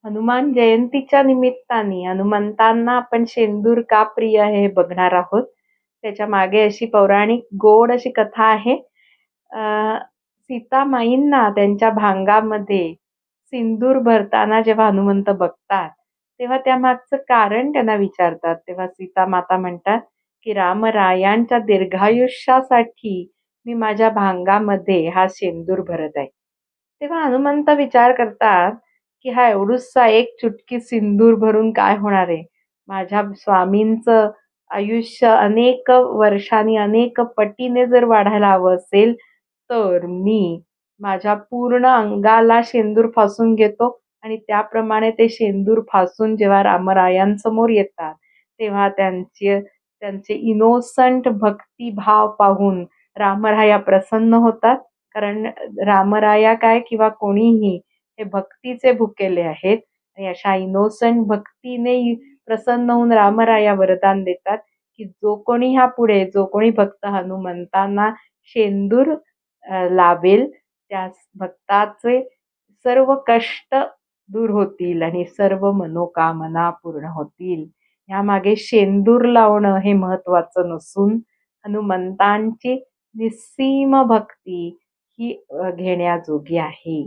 हनुमान जयंतीच्या निमित्ताने हनुमंतांना आपण शेंदूर का प्रिय आहे हे बघणार आहोत. त्याच्या मागे अशी पौराणिक गोड अशी कथा आहे. सीतामाईंना त्यांच्या भांगामध्ये सिंदूर भरताना जेव्हा हनुमंत बघतात, तेव्हा त्यामागचं कारण त्यांना विचारतात. तेव्हा सीतामाता म्हणतात, की रामरायांच्या दीर्घायुष्यासाठी मी माझ्या भांगामध्ये हा शेंदूर भरत आहे. तेव्हा हनुमंत विचार करतात, की हा एवढूसा एक चुटकी सिंदूर भरून काय होणार आहे? माझ्या स्वामींचं आयुष्य अनेक वर्षांनी, अनेक पटीने जर वाढायला हवं असेल, तर मी माझ्या पूर्ण अंगाला शेंदूर फासून घेतो आणि त्याप्रमाणे ते शेंदूर फासून जेव्हा रामरायांसमोर येतात, तेव्हा त्यांचे इनोसंट भक्तिभाव पाहून रामराया प्रसन्न होतात. कारण रामराया काय किंवा कोणीही हे भक्तीचे भुकेले आहेत आणि अशा इनोसंट भक्तीने प्रसन्न होऊन रामराया वरदान देतात, की जो कोणी भक्त हनुमंतांना शेंदूर लावेल, त्या भक्ताचे सर्व कष्ट दूर होतील आणि सर्व मनोकामना पूर्ण होतील. यामागे शेंदूर लावणं हे महत्त्वाचं नसून हनुमंतांची निस्सीम भक्ती ही घेण्याजोगी आहे.